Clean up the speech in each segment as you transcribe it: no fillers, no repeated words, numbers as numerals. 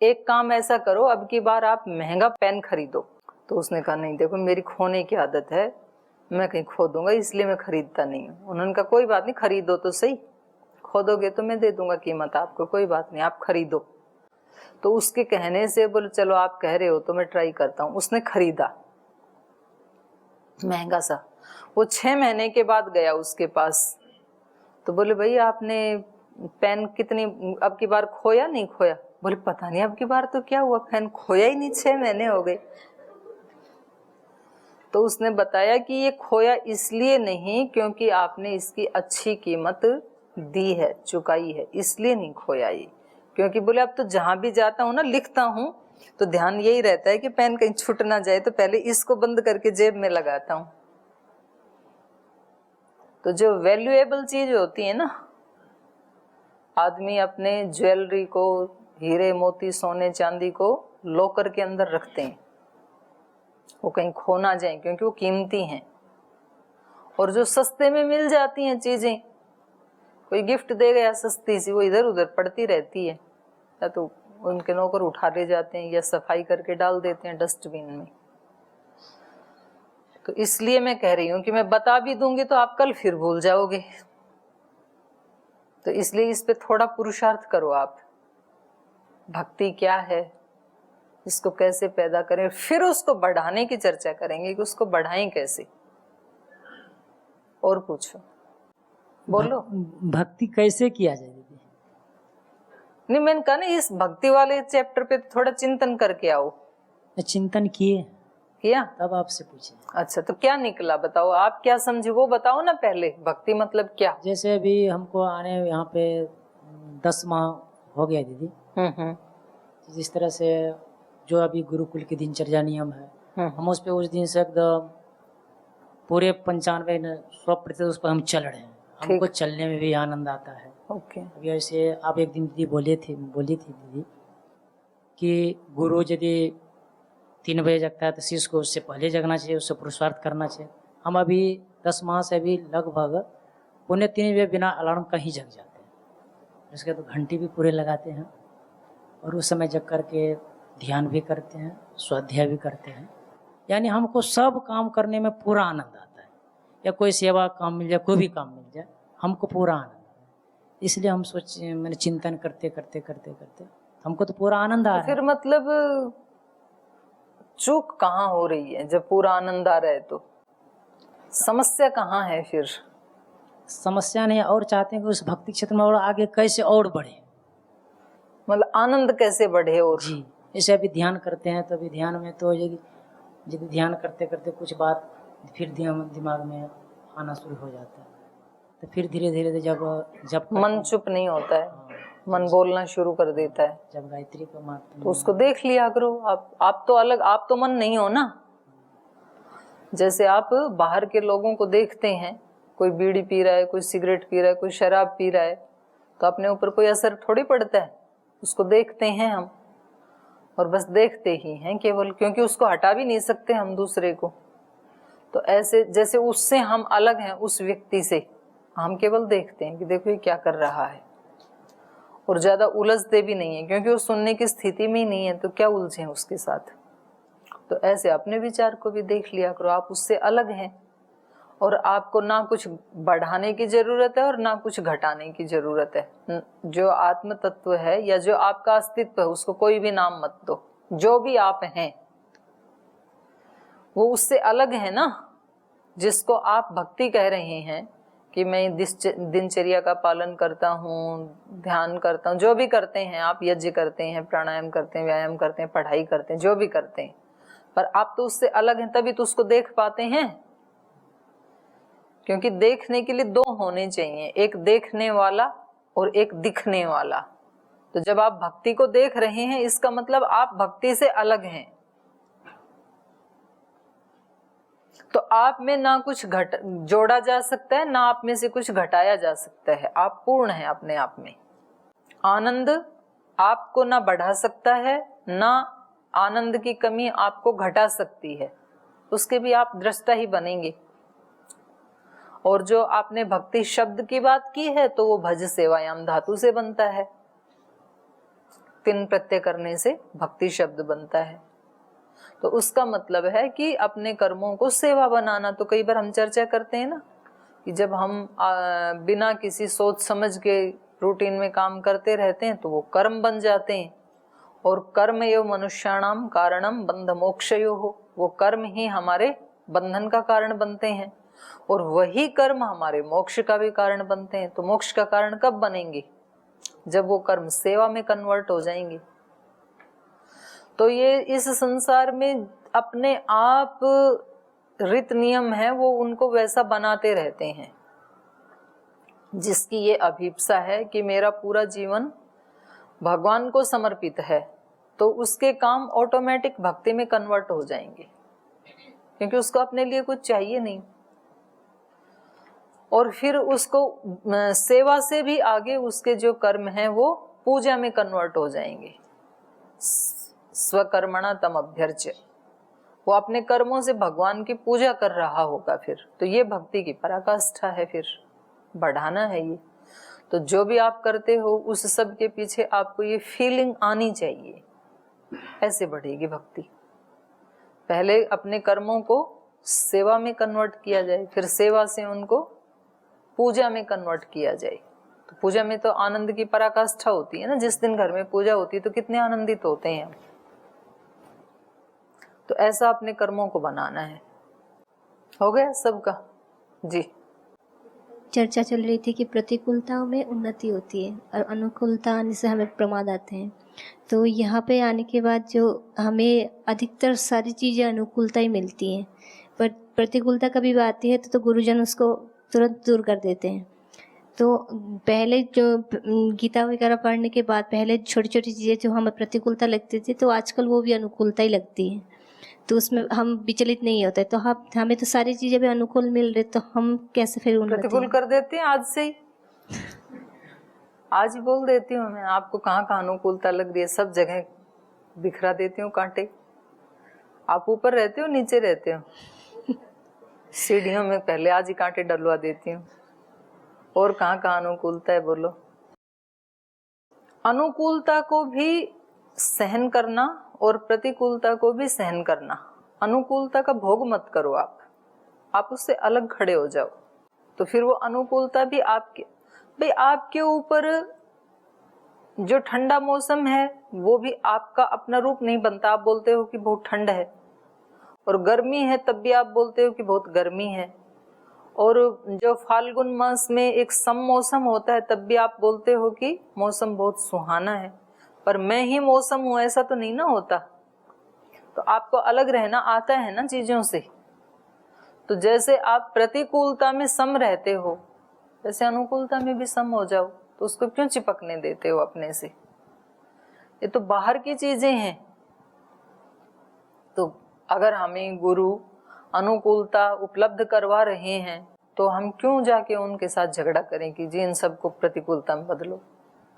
एक काम ऐसा करो, अब की बार आप महंगा पेन खरीदो। तो उसने कहा नहीं देखो मेरी खोने की आदत है, मैं कहीं खो दूंगा इसलिए मैं खरीदता नहीं हूँ। उन्होंने कहा कोई बात नहीं, खरीदो तो सही, खो दोगे तो मैं दे दूंगा कीमत आपको, कोई बात नहीं आप खरीदो। तो उसके कहने से बोले चलो आप कह रहे हो तो मैं ट्राई करता हूँ। उसने खरीदा महंगा सा। वो 6 महीने के बाद गया उसके पास, तो बोले भाई आपने पेन कितनी अब की बार खोया नहीं खोया? बोले पता नहीं अब की बार तो क्या हुआ, पेन खोया ही नहीं, 6 महीने हो गए। तो उसने बताया कि ये खोया इसलिए नहीं क्योंकि आपने इसकी अच्छी कीमत दी है, चुकाई है, इसलिए नहीं खोया ये। क्योंकि बोले अब तो जहां भी जाता हूँ ना लिखता हूँ तो ध्यान यही रहता है कि पेन कहीं छूट ना जाए, तो पहले इसको बंद करके जेब में लगाता हूँ। तो जो वैल्यूएबल चीज होती है ना, आदमी अपने ज्वेलरी को, हीरे मोती सोने चांदी को लॉकर के अंदर रखते हैं, वो कहीं खो ना जाए क्योंकि वो कीमती हैं। और जो सस्ते में मिल जाती हैं चीजें, कोई गिफ्ट दे गया सस्ती सी, वो इधर उधर पड़ती रहती है, या तो उनके नौकर उठा ले जाते हैं या सफाई करके डाल देते हैं डस्टबिन में। तो इसलिए मैं कह रही हूँ कि मैं बता भी दूंगी तो आप कल फिर भूल जाओगे। तो इसलिए इस पे थोड़ा पुरुषार्थ करो आप, भक्ति क्या है, इसको कैसे पैदा करें, फिर उसको बढ़ाने की चर्चा करेंगे कि उसको बढ़ाएं कैसे। और पूछो, बोलो। भक्ति कैसे किया जाए दीदी? नहीं मैंने कहा ना इस भक्ति वाले चैप्टर पे थोड़ा चिंतन करके आओ। चिंतन किया तब आपसे पूछे। अच्छा तो क्या निकला बताओ, आप क्या समझे वो बताओ ना पहले, भक्ति मतलब क्या? जैसे अभी हमको आने यहाँ पे 10 माह हो गया दीदी। जिस तरह से जो अभी गुरुकुल की दिनचर्या नियम है, हम उस पे उस दिन से एकदम पूरे 95-100% उस पर हम चल रहे हैं। हमको चलने में भी आनंद आता है। ओके। अभी ऐसे आप एक दिन दीदी बोली थी दीदी कि गुरु यदि 3 बजे जगता है तो शिष्य को उससे पहले जगना चाहिए, उससे पुरुषार्थ करना चाहिए। हम अभी 10 माह से अभी लगभग 2:45 बजे बिना अलार्म कहीं जग जाते हैं। उसके तो घंटी भी पूरे लगाते हैं और उस समय जग करके ध्यान भी करते हैं, स्वाध्याय भी करते हैं। यानी हमको सब काम करने में पूरा आनंद आता है, या कोई सेवा काम मिल जाए, कोई भी काम मिल जाए, हमको पूरा आनंद आता है। इसलिए हम सोचे, मैंने चिंतन करते हमको तो पूरा आनंद आ रहा है। फिर मतलब चूक कहाँ हो रही है? जब पूरा आनंद आ रहा है तो समस्या कहाँ है? फिर समस्या नहीं, और चाहते हैं कि उस भक्ति क्षेत्र में और आगे कैसे और बढ़े, मतलब आनंद कैसे बढ़े। और जी जैसे अभी ध्यान करते हैं तो अभी ध्यान में तो यदि ध्यान करते करते कुछ बात फिर दिमाग में आना शुरू हो जाता है, तो फिर धीरे धीरे जब मन चुप नहीं होता है, मन बोलना शुरू कर देता है। जब गायत्री को मारते तो उसको देख लिया करो। आप तो अलग, आप तो मन नहीं हो ना। जैसे आप बाहर के लोगों को देखते हैं, कोई बीड़ी पी रहा है, कोई सिगरेट पी रहा है, कोई शराब पी रहा है, तो अपने ऊपर कोई असर थोड़ी पड़ता है। उसको देखते हैं हम, और बस देखते ही हैं केवल, क्योंकि उसको हटा भी नहीं सकते हम दूसरे को। तो ऐसे जैसे उससे हम अलग हैं, उस व्यक्ति से हम केवल देखते हैं कि देखो ये क्या कर रहा है, और ज्यादा उलझते भी नहीं है क्योंकि वो सुनने की स्थिति में ही नहीं है, तो क्या उलझे उसके साथ। तो ऐसे अपने विचार को भी देख लिया करो, आप उससे अलग हैं। और आपको ना कुछ बढ़ाने की जरूरत है और ना कुछ घटाने की जरूरत है। जो आत्म तत्व है या जो आपका अस्तित्व है, उसको कोई भी नाम मत दो, जो भी आप हैं वो उससे अलग है ना। जिसको आप भक्ति कह रहे हैं कि मैं दिनचर्या का पालन करता हूँ, ध्यान करता हूँ, जो भी करते हैं आप, यज्ञ करते हैं, प्राणायाम करते हैं, व्यायाम करते हैं, पढ़ाई करते हैं, जो भी करते हैं, पर आप तो उससे अलग हैं, तभी तो उसको देख पाते हैं। क्योंकि देखने के लिए दो होने चाहिए, एक देखने वाला और एक दिखने वाला। तो जब आप भक्ति को देख रहे हैं, इसका मतलब आप भक्ति से अलग हैं। तो आप में ना कुछ जोड़ा जा सकता है, ना आप में से कुछ घटाया जा सकता है। आप पूर्ण हैं अपने आप में। आनंद आपको ना बढ़ा सकता है, ना आनंद की कमी आपको घटा सकती है। उसके भी आप दृष्टा ही बनेंगे। और जो आपने भक्ति शब्द की बात की है, तो वो भज सेवायाम धातु से बनता है। 3 प्रत्यय करने से भक्ति शब्द बनता है। तो उसका मतलब है कि अपने कर्मों को सेवा बनाना। तो कई बार हम चर्चा करते हैं ना कि जब हम बिना किसी सोच समझ के रूटीन में काम करते रहते हैं तो वो कर्म बन जाते हैं। और कर्म एव मनुष्याणाम कारणम बंध मोक्षयो हो, वो कर्म ही हमारे बंधन का कारण बनते हैं और वही कर्म हमारे मोक्ष का भी कारण बनते हैं। तो मोक्ष का कारण कब बनेंगे? जब वो कर्म सेवा में कन्वर्ट हो जाएंगे। तो ये इस संसार में अपने आप रीत नियम है, वो उनको वैसा बनाते रहते हैं। जिसकी ये अभिप्सा है कि मेरा पूरा जीवन भगवान को समर्पित है, तो उसके काम ऑटोमेटिक भक्ति में कन्वर्ट हो जाएंगे, क्योंकि उसको अपने लिए कुछ चाहिए नहीं। और फिर उसको सेवा से भी आगे उसके जो कर्म हैं वो पूजा में कन्वर्ट हो जाएंगे। स्वकर्मणा तम अभ्यर्च्य, वो अपने कर्मों से भगवान की पूजा कर रहा होगा। फिर तो ये भक्ति की पराकाष्ठा है, फिर बढ़ाना है ये। तो जो भी आप करते हो उस सब के पीछे आपको ये फीलिंग आनी चाहिए, ऐसे बढ़ेगी भक्ति। पहले अपने कर्मों को सेवा में कन्वर्ट किया जाए, फिर सेवा से उनको पूजा में कन्वर्ट किया जाए। तो पूजा में तो आनंद की पराकाष्ठा होती है ना। जिस दिन घर में पूजा होती है तो कितने आनंदित होते हैं हम। तो ऐसा अपने कर्मों को बनाना है। हो गया सबका? जी। चर्चा चल रही थी कि प्रतिकूलताओं में उन्नति होती है और अनुकूलता आने से हमें प्रमाद आते हैं। तो यहाँ पे आने के बाद जो हमें अधिकतर सारी चीज़ें अनुकूलता ही मिलती हैं, पर प्रतिकूलता कभी भी आती है तो गुरुजन उसको तुरंत दूर कर देते हैं। तो पहले जो गीता वगैरह पढ़ने के बाद पहले छोटी छोटी चीज़ें जो हमें प्रतिकूलता लगती थी, तो आजकल वो भी अनुकूलता ही लगती है। तो उसमें हम विचलित नहीं होते। तो हमें तो सारी चीज़ें भी अनुकूल मिल रही, तो हम कैसे फिर प्रतिकूल कर देते हैं आज से ही। आज ही बोल देती हूँ मैं, आपको कहाँ कहाँ अनुकूलता लग रही है, सब जगह बिखरा देती हूँ कांटे। आप ऊपर रहते हो नीचे रहते हो? सीढ़ियों में पहले आज ही कांटे डलवा देती हूँ। और कहाँ कहाँ अनुकूलता है बोलो? अनुकूलता को भी सहन करना और प्रतिकूलता को भी सहन करना। अनुकूलता का भोग मत करो आप उससे अलग खड़े हो जाओ। तो फिर वो अनुकूलता भी आपके ऊपर जो ठंडा मौसम है वो भी आपका अपना रूप नहीं बनता। आप बोलते हो कि बहुत ठंड है, और गर्मी है तब भी आप बोलते हो कि बहुत गर्मी है। और जो फाल्गुन मास में एक सम मौसम होता है तब भी आप बोलते हो कि मौसम बहुत सुहाना है। पर मैं ही मौसम हूं ऐसा तो नहीं ना होता। तो आपको अलग रहना आता है ना चीजों से। तो जैसे आप प्रतिकूलता में सम रहते हो, वैसे अनुकूलता में भी सम हो जाओ। तो उसको क्यों चिपकने देते हो अपने से? ये तो बाहर की चीजें हैं। तो अगर हमें गुरु अनुकूलता उपलब्ध करवा रहे हैं तो हम क्यों जाके उनके साथ झगड़ा करें कि जी इन सबको प्रतिकूलता में बदलो?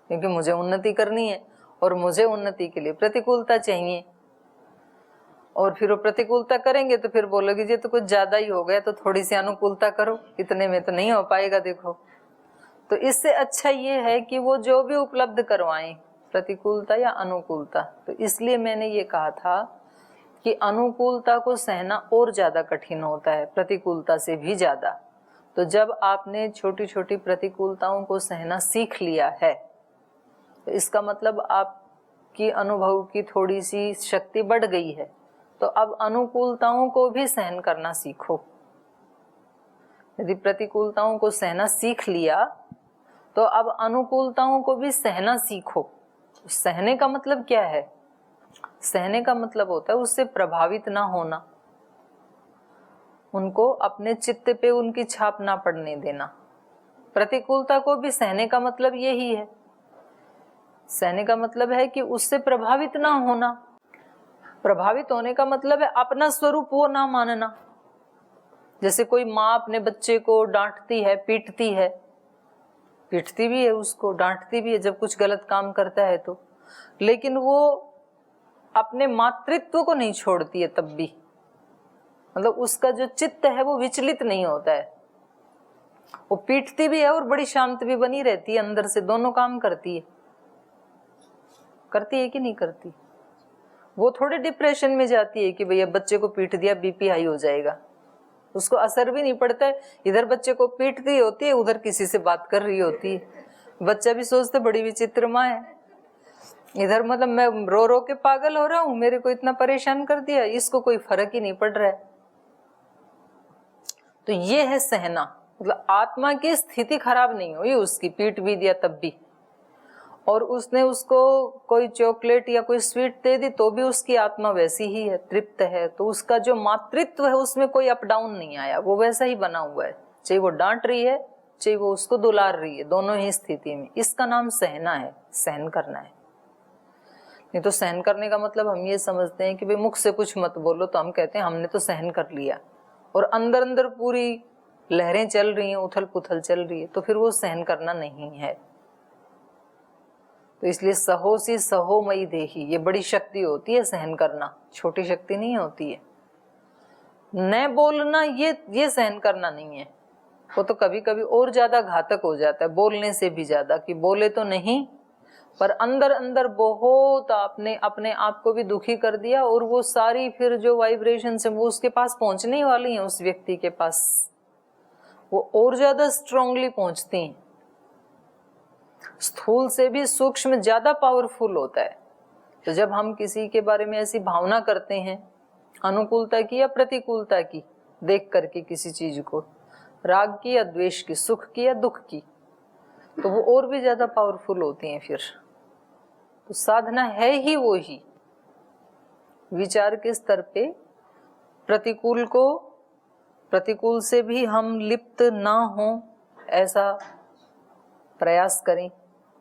क्योंकि मुझे उन्नति करनी है और मुझे उन्नति के लिए प्रतिकूलता चाहिए। और फिर वो प्रतिकूलता करेंगे तो फिर बोलोगे जी तो कुछ ज्यादा ही हो गया, तो थोड़ी सी अनुकूलता करो, इतने में तो नहीं हो पाएगा देखो। तो इससे अच्छा ये है कि वो जो भी उपलब्ध करवाएं, प्रतिकूलता या अनुकूलता। तो इसलिए मैंने ये कहा था कि अनुकूलता को सहना और ज्यादा कठिन होता है, प्रतिकूलता से भी ज्यादा। तो जब आपने छोटी छोटी प्रतिकूलताओं को सहना सीख लिया है, तो इसका मतलब आपकी अनुभव की थोड़ी सी शक्ति बढ़ गई है। तो अब अनुकूलताओं को भी सहन करना सीखो। यदि प्रतिकूलताओं को सहना सीख लिया, तो अब अनुकूलताओं को भी सहना सीखो। सहने का मतलब क्या है? सहने का मतलब होता है उससे प्रभावित ना होना, उनको अपने चित्त पे उनकी छाप ना पड़ने देना। प्रतिकूलता को भी सहने का मतलब यही है। सहने का मतलब है कि उससे प्रभावित ना होना। प्रभावित होने का मतलब है अपना स्वरूप वो ना मानना। जैसे कोई माँ अपने बच्चे को डांटती है, पीटती है, पीटती भी है उसको, डांटती भी है जब कुछ गलत काम करता है तो, लेकिन वो अपने मातृत्व को नहीं छोड़ती है तब भी। मतलब उसका जो चित्त है वो विचलित नहीं होता है। वो पीटती भी है और बड़ी शांत भी बनी रहती है, अंदर से दोनों काम करती है। करती है कि नहीं करती? वो थोड़े डिप्रेशन में जाती है कि भैया बच्चे को पीट दिया, बीपी हाई हो जाएगा। उसको असर भी नहीं पड़ता है। इधर बच्चे को पीटती होती है, उधर किसी से बात कर रही होती है। बच्चा भी सोचता बड़ी विचित्र माँ है, इधर मतलब मैं रो रो के पागल हो रहा हूं, मेरे को इतना परेशान कर दिया, इसको कोई फर्क ही नहीं पड़ रहा है। तो ये है सहना। मतलब आत्मा की स्थिति खराब नहीं हुई, उसकी पीट भी दिया तब भी, और उसने उसको कोई चॉकलेट या कोई स्वीट दे दी तो भी उसकी आत्मा वैसी ही है, तृप्त है। तो उसका जो मातृत्व है उसमें कोई अप डाउन नहीं आया, वो वैसा ही बना हुआ है। चाहे वो डांट रही है, चाहे वो उसको दुलार रही है, दोनों ही स्थिति में। इसका नाम सहना है, सहन करना है। नहीं तो सहन करने का मतलब हम ये समझते हैं कि भाई मुख से कुछ मत बोलो, तो हम कहते हैं हमने तो सहन कर लिया, और अंदर अंदर पूरी लहरें चल रही हैं, उथल पुथल चल रही है, तो फिर वो सहन करना नहीं है। तो इसलिए सहोसी सहोमयी देही, ये बड़ी शक्ति होती है सहन करना, छोटी शक्ति नहीं होती है। न बोलना ये सहन करना नहीं है, वो तो कभी कभी और ज्यादा घातक हो जाता है, बोलने से भी ज्यादा। कि बोले तो नहीं, पर अंदर अंदर बहुत आपने अपने आप को भी दुखी कर दिया, और वो सारी फिर जो वाइब्रेशन है वो उसके पास पहुंचने वाली है, उस व्यक्ति के पास वो और ज्यादा स्ट्रांगली पहुंचती हैं। स्थूल से भी सूक्ष्म ज्यादा पावरफुल होता है। तो जब हम किसी के बारे में ऐसी भावना करते हैं, अनुकूलता की या प्रतिकूलता की, देख करके किसी चीज को, राग की या द्वेष की, सुख की या दुख की, तो वो और भी ज्यादा पावरफुल होती हैं फिर। तो साधना है ही वो ही, विचार के स्तर पे प्रतिकूल से भी हम लिप्त ना हो ऐसा प्रयास करें,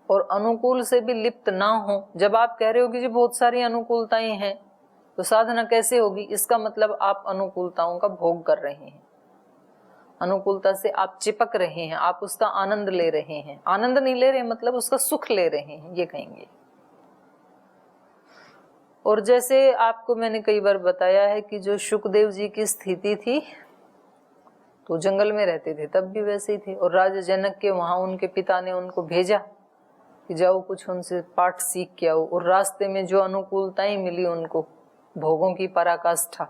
और अनुकूल से भी लिप्त ना हो। जब आप कह रहे हो कि जी बहुत सारी अनुकूलताएं हैं, तो साधना कैसे होगी? इसका मतलब आप अनुकूलताओं का भोग कर रहे हैं, अनुकूलता से आप चिपक रहे हैं, आप उसका आनंद ले रहे हैं। आनंद नहीं ले रहे मतलब उसका सुख ले रहे हैं, ये कहेंगे। और जैसे आपको मैंने कई बार बताया है कि जो शुकदेव जी की स्थिति थी, तो जंगल में रहते थे तब भी वैसे ही थे, और राजा जनक के वहां उनके पिता ने उनको भेजा कि जाओ कुछ उनसे पाठ सीख के आओ। और रास्ते में जो अनुकूलताएं मिली उनको, भोगों की पराकाष्ठा,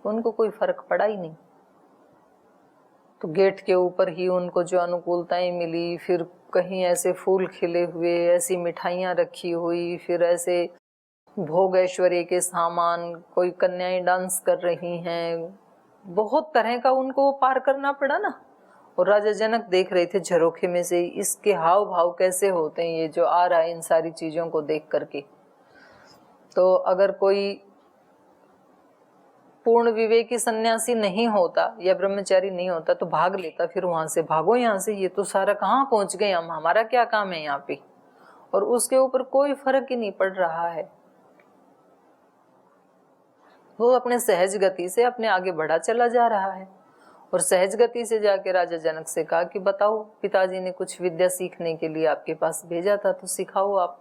उनको कोई फर्क पड़ा ही नहीं। तो गेट के ऊपर ही उनको जो अनुकूलताएं मिली, फिर कहीं ऐसे फूल खिले हुए, ऐसी मिठाइयाँ रखी हुई, फिर ऐसे भोग ऐश्वर्य के सामान, कोई कन्याएं डांस कर रही हैं, बहुत तरह का उनको पार करना पड़ा ना। और राजा जनक देख रहे थे झरोखे में से इसके हाव भाव कैसे होते हैं, ये जो आ रहा है इन सारी चीजों को देख करके। तो अगर कोई पूर्ण विवेकी सन्यासी नहीं होता या ब्रह्मचारी नहीं होता तो भाग लेता, फिर वहां से भागो यहाँ से, ये तो सारा कहाँ पहुंच गए हम, हमारा क्या काम है यहाँ पे। और उसके ऊपर कोई फर्क ही नहीं पड़ रहा है, वो अपने सहज गति से अपने आगे बढ़ा चला जा रहा है। और सहज गति से जाके राजा जनक से कहा कि बताओ, पिताजी ने कुछ विद्या सीखने के लिए आपके पास भेजा था, तो सिखाओ आप।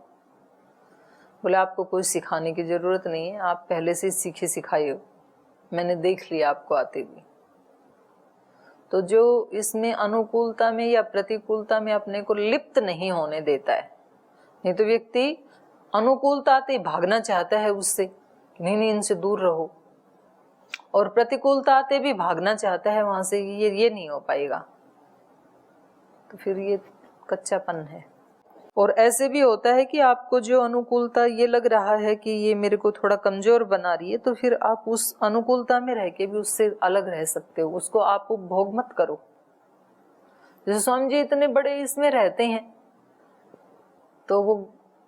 बोले आपको कोई सिखाने की जरूरत नहीं है, आप पहले से सीखे सिखाए हो, मैंने देख लिया आपको आते हुए। तो जो इसमें अनुकूलता में या प्रतिकूलता में अपने को लिप्त नहीं होने देता है, नहीं तो व्यक्ति अनुकूलता आते ही भागना चाहता है उससे, कि नहीं नहीं इनसे दूर रहो, और प्रतिकूलता आते भी भागना चाहता है वहां से, ये नहीं हो पाएगा, तो फिर ये कच्चापन है। और ऐसे भी होता है कि आपको जो अनुकूलता ये लग रहा है कि ये मेरे को थोड़ा कमजोर बना रही है, तो फिर आप उस अनुकूलता में रह के भी उससे अलग रह सकते हो, उसको आप उपभोग मत करो। जैसे स्वामी जी इतने बड़े इसमें रहते हैं तो वो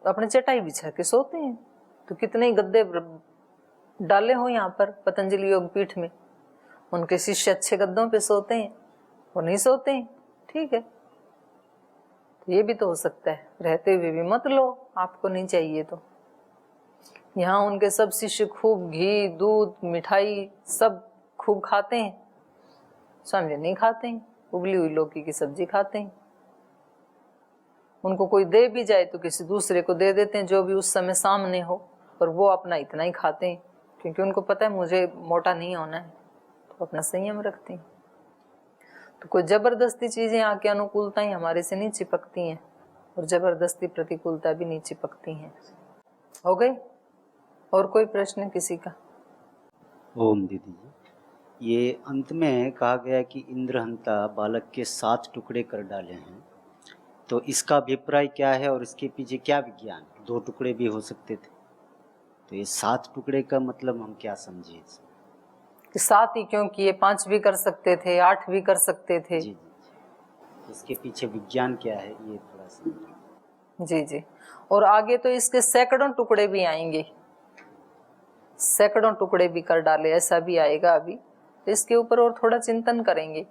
अपने चटाई बिछा के सोते हैं, तो कितने गद्दे डाले हो यहाँ पर पतंजलि योग पीठ में, उनके शिष्य अच्छे गद्दों पे सोते हैं, वो नहीं सोते हैं, ठीक है। तो ये भी तो हो सकता है, रहते हुए भी मत लो, आपको नहीं चाहिए तो। यहाँ उनके सब शिष्य खूब घी दूध मिठाई सब खूब खाते हैं, स्वामी जी नहीं खाते हैं, उबली हुई लौकी की सब्जी खाते हैं। उनको कोई दे भी जाए तो किसी दूसरे को दे देते हैं जो भी उस समय सामने हो, और वो अपना इतना ही खाते हैं, क्योंकि उनको पता है मुझे मोटा नहीं होना है, तो अपना संयम रखते हैं। तो कोई जबरदस्ती चीजें आके अनुकूलताएं हमारे से नहीं चिपकती हैं, और जबरदस्ती प्रतिकूलता भी नहीं चिपकती हैं। हो गई? और कोई प्रश्न किसी का? ओम दीदी जी, ये अंत में कहा गया कि इंद्रहंता बालक के 7 टुकड़े कर डाले हैं, तो इसका अभिप्राय क्या है और इसके पीछे क्या विज्ञान? 2 टुकड़े भी हो सकते थे, तो ये 7 टुकड़े का मतलब हम क्या समझे? 7 ही क्यों किए? 5 भी कर सकते थे, 8 भी कर सकते थे। जी जी, इसके पीछे विज्ञान क्या है ये थोड़ा सा। जी जी, और आगे तो इसके सैकड़ों टुकड़े भी आएंगे, सैकड़ों टुकड़े भी कर डाले, ऐसा भी आएगा अभी। तो इसके ऊपर और थोड़ा चिंतन करेंगे,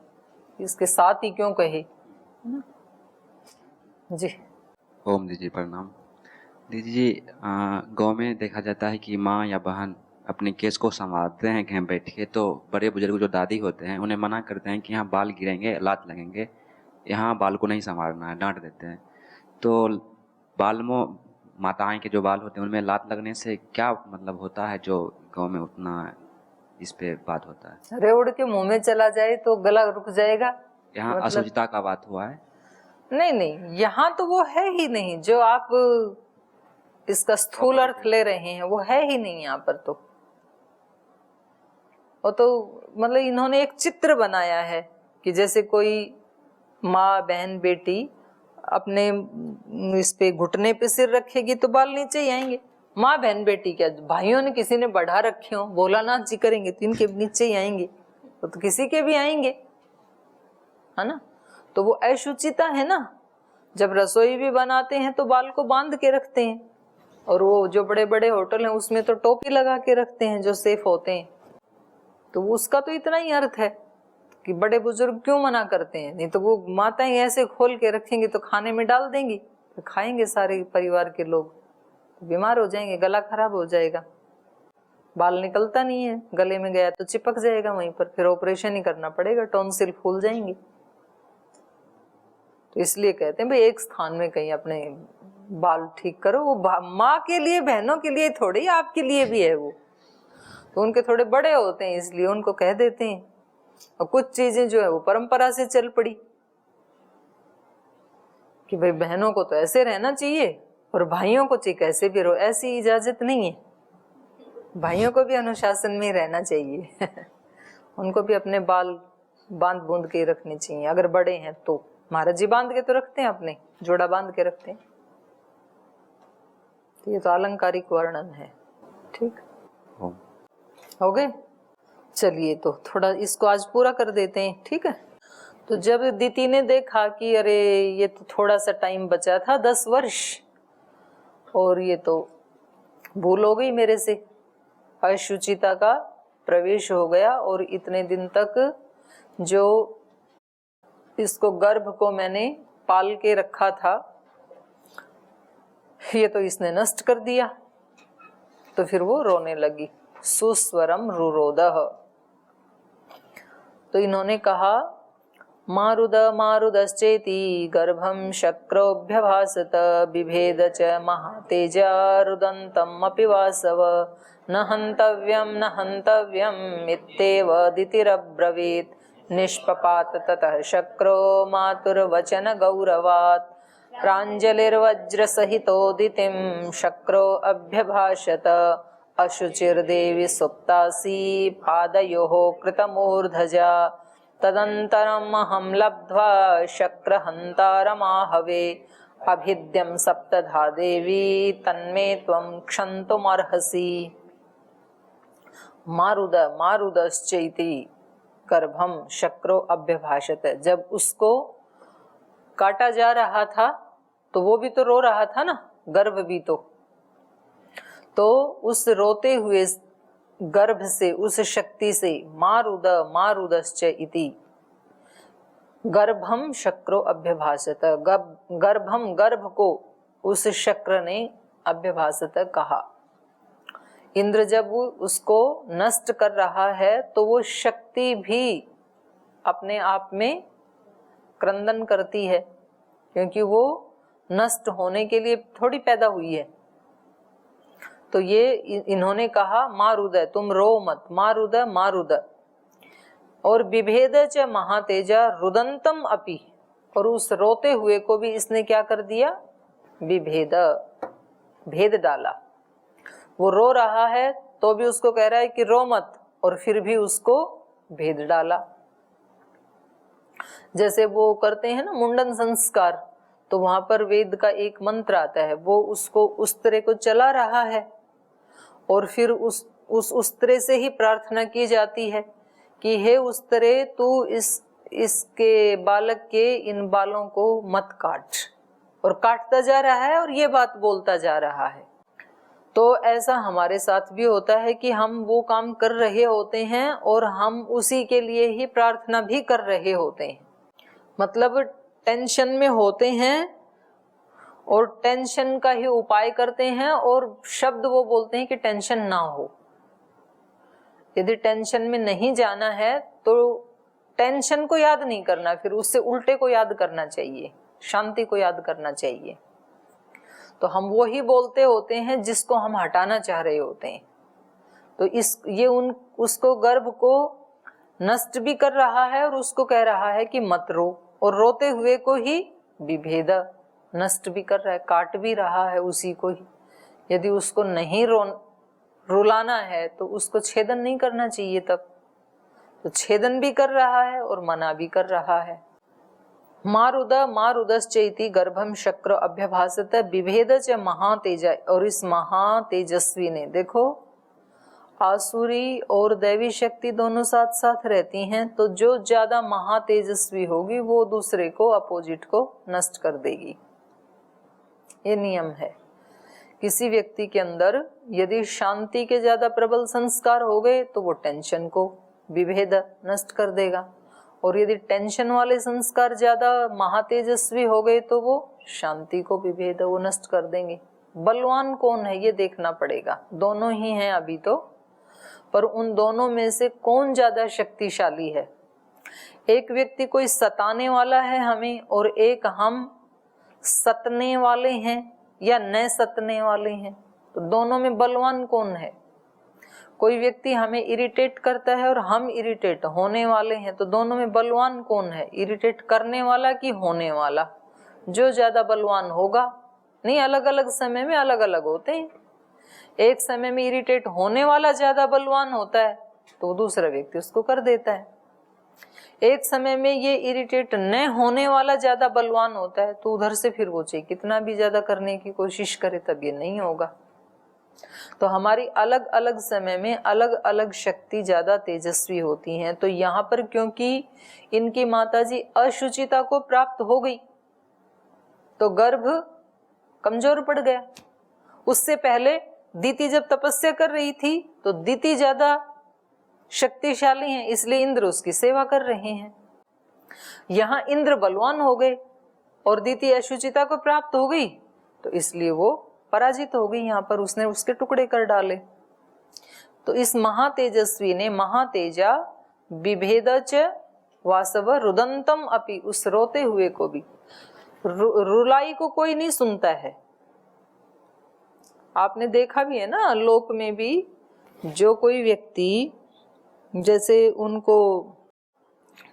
इसके 7 ही क्यों कहे जी। ओम दीदी प्रणाम। दीदी जी, गाँव में देखा जाता है कि माँ या बहन अपने केस को संवारते हैं कहीं बैठ के, तो बड़े बुजुर्ग जो दादी होते हैं उन्हें मना करते हैं कि यहाँ बाल गिरेंगे, लात लगेंगे, यहाँ बाल को नहीं संवारना है, डांट देते हैं। तो बाल में माताएं के जो बाल होते हैं उनमें लात लगने से क्या मतलब होता है, जो गांव में उतना इस पे बात होता है? रेवड़ के मुंह में चला जाए तो गला रुक जाएगा, यहाँ मतलब... अशुचिता का बात हुआ है? नहीं नहीं, यहाँ तो वो है ही नहीं, जो आप इसका स्थूल अर्थ ले रहे हैं वो है ही नहीं यहाँ पर। तो वो तो मतलब इन्होंने एक चित्र बनाया है कि जैसे कोई माँ बहन बेटी अपने इस पे घुटने पे सिर रखेगी तो बाल नीचे ही आएंगे। माँ बहन बेटी क्या, भाइयों ने किसी ने बढ़ा रखे हो, भोलानाथ जी करेंगे तो इनके नीचे ही आएंगे, तो किसी के भी आएंगे, है ना। तो वो अशुचिता है ना। जब रसोई भी बनाते हैं तो बाल को बांध के रखते हैं, और वो जो बड़े बड़े होटल हैं उसमें तो टोपी लगा के रखते हैं जो सेफ होते हैं। तो उसका तो इतना ही अर्थ है कि बड़े बुजुर्ग क्यों मना करते हैं, नहीं तो वो माताएं ऐसे खोल के रखेंगी तो खाने में डाल देंगी, तो खाएंगे सारे परिवार के लोग, तो बीमार हो जाएंगे, गला खराब हो जाएगा, बाल निकलता नहीं है, गले में गया तो चिपक जाएगा वहीं पर, फिर ऑपरेशन ही करना पड़ेगा, टॉन्सिल फूल जाएंगे। तो इसलिए कहते हैं भाई एक स्थान में कहीं अपने बाल ठीक करो। वो माँ के लिए, बहनों के लिए थोड़ी, आपके लिए भी है वो, तो उनके थोड़े बड़े होते हैं इसलिए उनको कह देते हैं। और कुछ चीजें जो है वो परंपरा से चल पड़ी कि भाई बहनों को तो ऐसे रहना चाहिए और भाइयों को चाहिए कैसे भी रहो, ऐसी इजाजत नहीं है, भाइयों को भी अनुशासन में रहना चाहिए उनको भी अपने बाल बांध बूंद के रखने चाहिए, अगर बड़े हैं तो। महाराज जी बांध के तो रखते हैं, अपने जोड़ा बांध के रखते हैं। तो ये तो अलंकारिक वर्णन है, ठीक हो गए। चलिए तो थोड़ा इसको आज पूरा कर देते हैं, ठीक है। तो जब दीदी ने देखा कि अरे ये तो थोड़ा सा टाइम बचा था, 10 वर्ष, और ये तो भूल हो गई मेरे से, अशुचिता का प्रवेश हो गया, और इतने दिन तक जो इसको गर्भ को मैंने पाल के रखा था ये तो इसने नष्ट कर दिया। तो फिर वो रोने लगी, सुस्वरम रुरोदः। तो इन्होंने कहा मारुद मारुदश्चेति गर्भं शक्रोभ्यभासत बिभेद च महातेजा रुदन्तम् अपि वासव न हन्तव्यम् इत्येव दितिरब्रवीत् निष्पपात ततः शक्रो मातुर्वचन गौरवात् प्राञ्जलिर्वज्रसहितोदितिं शक्रो अभ्यभाषत अशुचिर्देवी सुप्तासी पादयोः कृतमूर्धजा तदन्तरम् अहं लब्ध्वा शक्रहन्तारमाहवे अभिद्यं सप्तधा देवी तन्मे त्वं क्षन्तुमर्हसि। मारुद मारुदश्चैति गर्भम शक्रो अभ्यभाषत। जब उसको काटा जा रहा था तो वो भी तो रो रहा था ना, गर्भ भी तो उस रोते हुए गर्भ से, उस शक्ति से मारुद मारुदश्च इति गर्भम शक्रो अभ्यभाषत, गर्भम गर्भ को उस शक्र ने अभ्यभाषत कहा। इंद्र जब उसको नष्ट कर रहा है तो वो शक्ति भी अपने आप में क्रंदन करती है, क्योंकि वो नष्ट होने के लिए थोड़ी पैदा हुई है। तो ये इन्होंने कहा मारुद, तुम रो मत, मारुद मारुद। और विभेद च महातेजा रुदंतम अपि, और उस रोते हुए को भी इसने क्या कर दिया, विभेद, भेद डाला। वो रो रहा है तो भी उसको कह रहा है कि रो मत, और फिर भी उसको भेद डाला। जैसे वो करते हैं ना मुंडन संस्कार, तो वहां पर वेद का एक मंत्र आता है, वो उसको उस तरह को चला रहा है और फिर उस तरह से ही प्रार्थना की जाती है कि हे उस तरह तू इसके बालक के इन बालों को मत काट, और काटता जा रहा है और ये बात बोलता जा रहा है। तो ऐसा हमारे साथ भी होता है कि हम वो काम कर रहे होते हैं और हम उसी के लिए ही प्रार्थना भी कर रहे होते हैं। मतलब टेंशन में होते हैं और टेंशन का ही उपाय करते हैं, और शब्द वो बोलते हैं कि टेंशन ना हो। यदि टेंशन में नहीं जाना है तो टेंशन को याद नहीं करना, फिर उससे उल्टे को याद करना चाहिए, शांति को याद करना चाहिए। तो हम वो ही बोलते होते हैं जिसको हम हटाना चाह रहे होते हैं। तो उसको गर्भ को नष्ट भी कर रहा है और उसको कह रहा है कि मत रो, और रोते हुए को ही विभेद, नष्ट भी कर रहा है, काट भी रहा है उसी को ही। यदि उसको नहीं रुलाना है तो उसको छेदन नहीं करना चाहिए, तब तो छेदन भी कर रहा है और मना भी कर रहा है। मारुद मारुदश्चैति गर्भम शक्र अभ्यभासत विभेद च महातेजा, और इस महातेजस्वी ने, देखो आसुरी और दैवी शक्ति दोनों साथ साथ रहती हैं, तो जो ज्यादा महातेजस्वी होगी वो दूसरे को, अपोजिट को नष्ट कर देगी। ये नियम है। किसी व्यक्ति के अंदर यदि शांति के ज्यादा प्रबल संस्कार हो गए तो वो टेंशन को, विभेद, नष्ट कर देगा, और यदि टेंशन वाले संस्कार ज्यादा महातेजस्वी हो गए तो वो शांति को, विभेद, वो नष्ट कर देंगे। बलवान कौन है ये देखना पड़ेगा। दोनों ही हैं अभी तो, पर उन दोनों में से कौन ज्यादा शक्तिशाली है। एक व्यक्ति कोई सताने वाला है हमें, और एक हम सतने वाले हैं या न सतने वाले हैं, तो दोनों में बलवान कौन है। कोई व्यक्ति हमें इरिटेट करता है और हम इरिटेट होने वाले हैं, तो दोनों में बलवान कौन है, इरिटेट करने वाला कि होने वाला। जो ज्यादा बलवान होगा, नहीं, अलग अलग समय में अलग अलग होते हैं। एक समय में इरिटेट होने वाला ज्यादा बलवान होता है तो दूसरा व्यक्ति उसको कर देता है। एक समय में ये इरिटेट न होने वाला ज्यादा बलवान होता है, तो उधर से फिर वो चाहिए कितना भी ज्यादा करने की कोशिश करे तब ये नहीं होगा। तो हमारी अलग अलग समय में अलग अलग शक्ति ज्यादा तेजस्वी होती हैं। तो यहाँ पर क्योंकि इनकी माताजी अशुचिता को प्राप्त हो गई तो गर्भ कमजोर पड़ गया। उससे पहले दीति जब तपस्या कर रही थी तो दीति ज्यादा शक्तिशाली हैं, इसलिए इंद्र उसकी सेवा कर रहे हैं। यहाँ इंद्र बलवान हो गए और दीति अशुचिता को प्राप्त हो गई, तो इसलिए वो पराजित हो गई। यहाँ पर उसने उसके टुकड़े कर डाले। तो इस महातेजस्वी ने, महातेजा विभेदच वासव रुदंतम अपि, उस रोते हुए को भी, रुलाई को कोई नहीं सुनता है। आपने देखा भी है ना, लोक में भी जो कोई व्यक्ति, जैसे उनको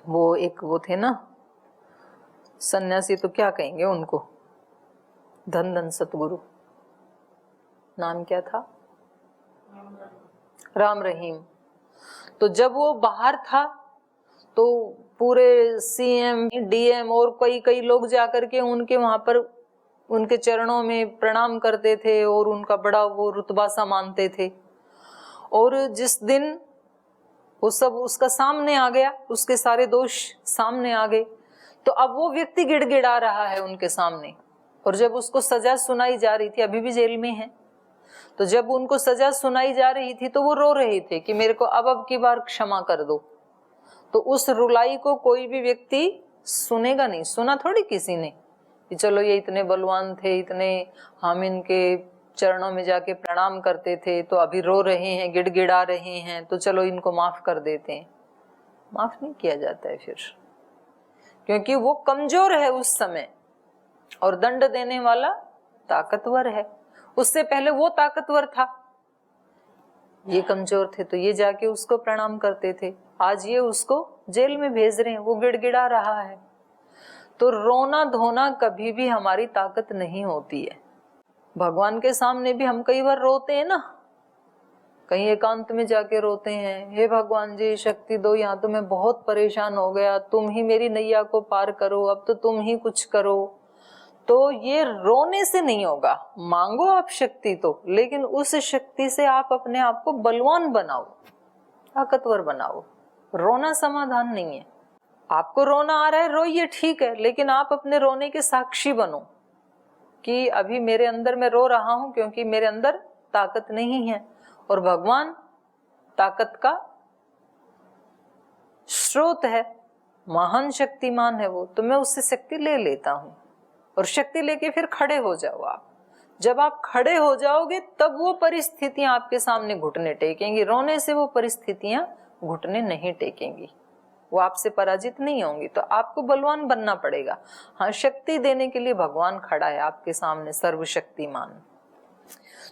वो एक वो थे ना सन्यासी, तो क्या कहेंगे उनको, धन धन सतगुरु, नाम क्या था, राम रहीम। तो जब वो बाहर था तो पूरे सीएम, डीएम और कई कई लोग जाकर के उनके वहां पर उनके चरणों में प्रणाम करते थे और उनका बड़ा वो रुतबा सा मानते थे। और जिस दिन वो सब उसका सामने आ गया, उसके सारे दोष सामने आ गए, तो अब वो व्यक्ति गिड़गिड़ा रहा है उनके सामने। और जब उसको सजा सुनाई जा रही थी, अभी भी जेल में है, तो जब उनको सजा सुनाई जा रही थी तो वो रो रहे थे कि मेरे को अब की बार क्षमा कर दो। तो उस रुलाई को कोई भी व्यक्ति सुनेगा नहीं, सुना थोड़ी किसी ने कि चलो ये इतने बलवान थे, इतने हम इनके चरणों में जाके प्रणाम करते थे, तो अभी रो रहे हैं, गिड़गिड़ा रहे हैं, तो चलो इनको माफ कर देते हैं। माफ नहीं किया जाता है फिर, क्योंकि वो कमजोर है उस समय और दंड देने वाला ताकतवर है। उससे पहले वो ताकतवर था, ये कमजोर थे, तो ये जाके उसको प्रणाम करते थे। आज ये उसको जेल में भेज रहे हैं, वो गिड़गिड़ा रहा है। तो रोना धोना कभी भी हमारी ताकत नहीं होती है। भगवान के सामने भी हम कई बार रोते हैं ना, कहीं एकांत में जाके रोते हैं, हे भगवान जी शक्ति दो, यहाँ तो मैं बहुत परेशान हो गया, तुम ही मेरी नैया को पार करो, अब तो तुम ही कुछ करो। तो ये रोने से नहीं होगा, मांगो आप शक्ति तो, लेकिन उस शक्ति से आप अपने आप को बलवान बनाओ, ताकतवर बनाओ। रोना समाधान नहीं है। आपको रोना आ रहा है, रोइए, ठीक है, लेकिन आप अपने रोने के साक्षी बनो कि अभी मेरे अंदर मैं रो रहा हूं क्योंकि मेरे अंदर ताकत नहीं है, और भगवान ताकत का स्रोत है, महान शक्तिमान है वो, तो मैं उससे शक्ति ले लेता हूं। और शक्ति लेके फिर खड़े हो जाओ आप। जब आप खड़े हो जाओगे तब वो परिस्थितियां आपके सामने घुटने टेकेंगी। रोने से वो परिस्थितियां घुटने नहीं टेकेंगी, वो आपसे पराजित नहीं होंगी। तो आपको बलवान बनना पड़ेगा। हाँ, शक्ति देने के लिए भगवान खड़ा है आपके सामने, सर्वशक्तिमान।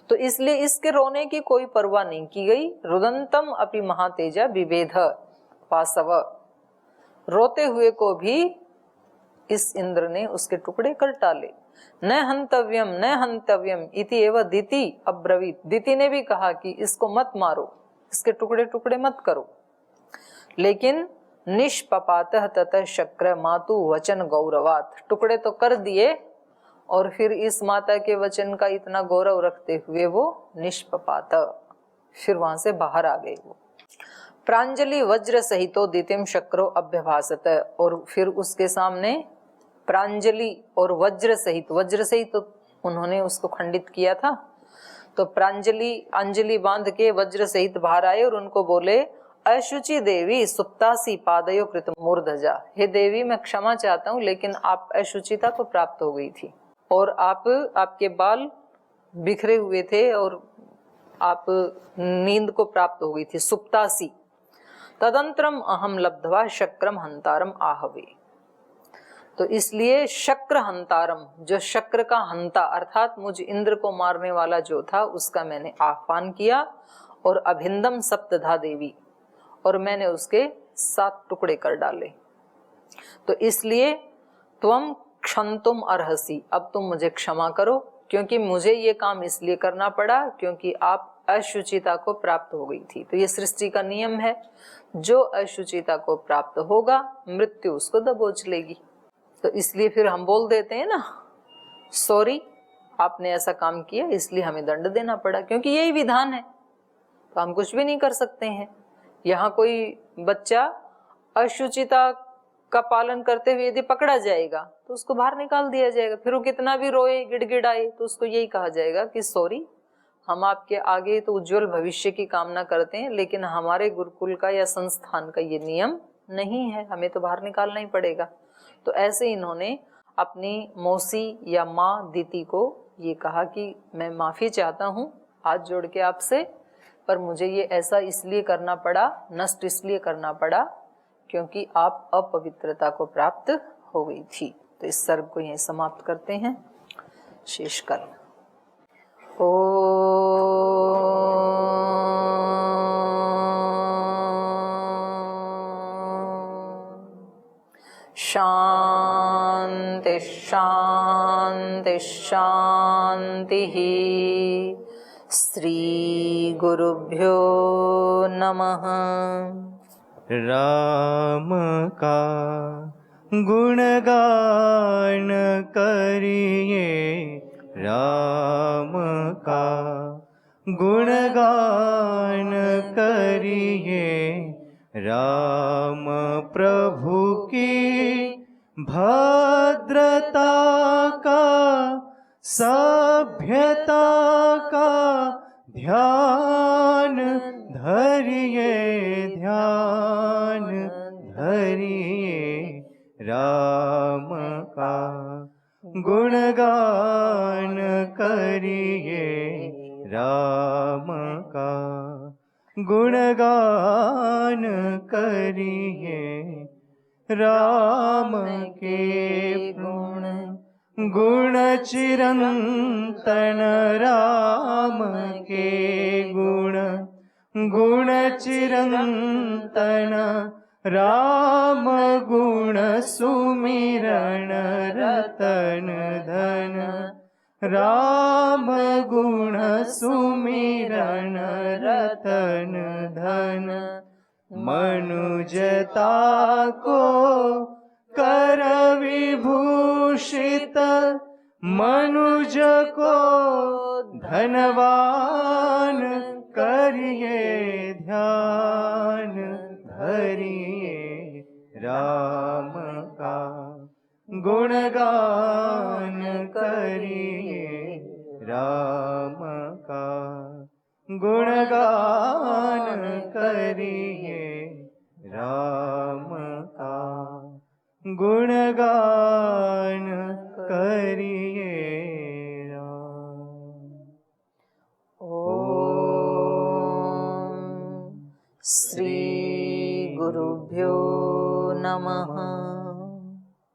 तो इसलिए इसके रोने की कोई परवाह नहीं की गई। रुदंतम अपि महातेजा विभेद वासव, रोते हुए को भी इस इंद्र ने उसके टुकड़े कर डाले। न हंतव्यम न हंतव्यम इति एव दिति अब्रवीत, दिति ने भी कहा कि इसको मत मारो, इसके टुकड़े टुकड़े मत करो। लेकिन निष्पपातः ततः शक्र मातु वचन गौरवात, टुकड़े तो कर दिए और फिर इस माता के वचन का इतना गौरव रखते हुए वो निष्पपात, फिर वहां से बाहर आ गए वो। प्रांजलि वज्र सहितो दितिम शक्रो अभ्यभासत, और फिर उसके सामने प्रांजलि और वज्र सहित तो उन्होंने उसको खंडित किया था। तो प्रांजलि अंजलि बांध के वज्र सहित बाहर आए और उनको बोले, अशुचि देवी सुप्तासी पादयो कृत मूर्धजा, हे देवी मैं क्षमा चाहता हूँ, लेकिन आप अशुचिता को प्राप्त हो गई थी और आपके बाल बिखरे हुए थे और आप नींद को प्राप्त हो गई थी, सुप्तासी। तदंतरम अहम लब्धवा शक्रम हंतारम आहवे, तो इसलिए शक्र हंतारम, जो शक्र का हंता अर्थात मुझ इंद्र को मारने वाला जो था, उसका मैंने आह्वान किया। और अभिंदम सप्तधा देवी, और मैंने उसके 7 टुकड़े कर डाले। तो इसलिए त्वम क्षंतुम अर्हसी, अब तुम मुझे क्षमा करो, क्योंकि मुझे ये काम इसलिए करना पड़ा क्योंकि आप अशुचिता को प्राप्त हो गई थी। तो ये सृष्टि का नियम है, जो अशुचिता को प्राप्त होगा मृत्यु उसको दबोच लेगी। तो इसलिए फिर हम बोल देते हैं ना, सॉरी आपने ऐसा काम किया इसलिए हमें दंड देना पड़ा, क्योंकि यही विधान है, तो हम कुछ भी नहीं कर सकते हैं। यहाँ कोई बच्चा अशुचिता का पालन करते हुए यदि पकड़ा जाएगा तो उसको बाहर निकाल दिया जाएगा, फिर वो कितना भी रोए गिड़गिड़ाए तो उसको यही कहा जाएगा कि सॉरी, हम आपके आगे तो उज्जवल भविष्य की कामना करते हैं, लेकिन हमारे गुरुकुल का या संस्थान का ये नियम नहीं है, हमें तो बाहर निकालना ही पड़ेगा। तो ऐसे इन्होंने अपनी मौसी या माँ दीति को ये कहा कि मैं माफ़ी चाहता हूँ हाथ जोड़ के आपसे, पर मुझे ये ऐसा इसलिए करना पड़ा, नष्ट इसलिए करना पड़ा क्योंकि आप अपवित्रता को प्राप्त हो गई थी। तो इस सर्ग को यहीं समाप्त करते हैं, शेष कल। शांति शांति शांति। श्री गुरुभ्यो नमः। राम का गुणगान करिए, राम का गुणगान करिए, राम प्रभु की भद्रता का, सभ्यता का ध्यान धरिए, ध्यान धरिए, राम का गुणगान करिए, राम का गुणगान करिए, राम के गुण चिरंतन, राम के गुण चिरंतन, राम गुण सुमिरन रतन धन, राम गुण सुमिरन रतन धन, मनुजता को कर विभूषित, मनुज को धनवान करिए, ध्यान धरिए, राम का गुणगान करिए, राम का गुणगान करिए, राम का गुणगान करिए, राम। ओम श्री गुरुभ्यो नमः।